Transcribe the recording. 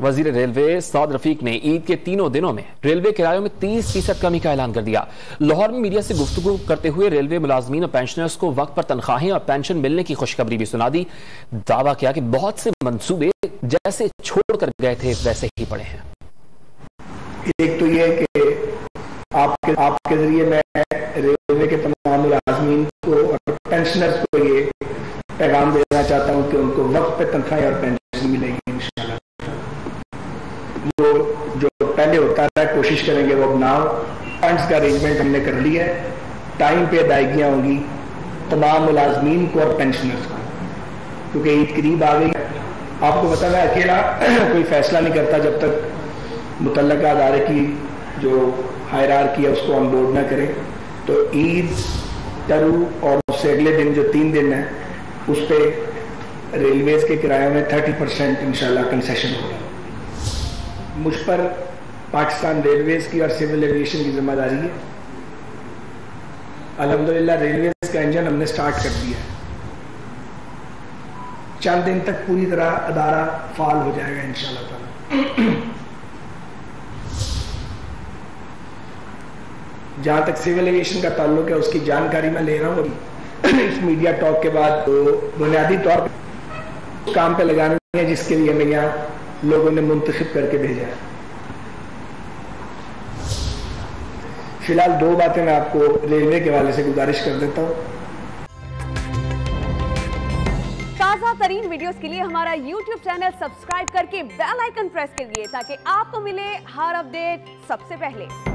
वजीर रेलवे सौद रफीक ने ईद के तीनों दिनों में रेलवे किरायों में 30% कमी का ऐलान कर दिया। लाहौर में मीडिया से गुफ्तगू करते हुए रेलवे मुलाजमीन और पेंशनर्स को वक्त पर तनख्वाहें और पेंशन मिलने की खुशखबरी भी सुना दी। दावा किया कि बहुत से मंसूबे जैसे छोड़कर गए थे वैसे ही पड़े हैं। एक तो ये कि आपके जरिए मैं रेलवे के तमाम मुलाजमीन को और पेंशनर्स को ये पैगाम देना चाहता हूँ कि उनको वक्त पे तनख्वाह और पेंशन मिलेगी इंशाल्लाह। वो जो पहले होता है कोशिश करेंगे वो अब ना हो। फंड्स का अरेंजमेंट हमने कर लिया है, टाइम पे अदायगियाँ होंगी तमाम मुलाजमीन को और पेंशनर्स को, क्योंकि ईद करीब आ गई। आपको पता है अकेला कोई फैसला नहीं करता जब तक मुतल्लका अदारे की जो हायरार्की है उसको ऑन बोर्ड ना करें। तो ईद, टरू और उससे अगले दिन जो 3 दिन है उस पर रेलवेज के किराए में 30% इंशाल्लाह कंसेशन होगा। मुझ पर पाकिस्तान रेलवेज की और सिविल एविएशन की जिम्मेदारी है। अल्हम्दुलिल्लाह रेलवेज का इंजन हमने स्टार्ट कर दिया है। चंद दिन तक पूरी तरह अदारा फाल हो जाएगा इंशाल्लाह ताला। जहां तक सिविल एविएशन का ताल्लुक है उसकी जानकारी मैं ले रहा हूँ इस मीडिया टॉक के बाद। तो बुनियादी तौर पर काम पे लगाने है जिसके लिए हमें यहाँ लोगों ने मुंतखब करके भेजा है। फिलहाल 2 बातें मैं आपको रेलवे के हवाले से गुजारिश कर देता हूँ। ताज़ा तरीन वीडियोस के लिए हमारा YouTube चैनल सब्सक्राइब करके बेल आइकन प्रेस कीजिए ताकि आपको मिले हर अपडेट सबसे पहले।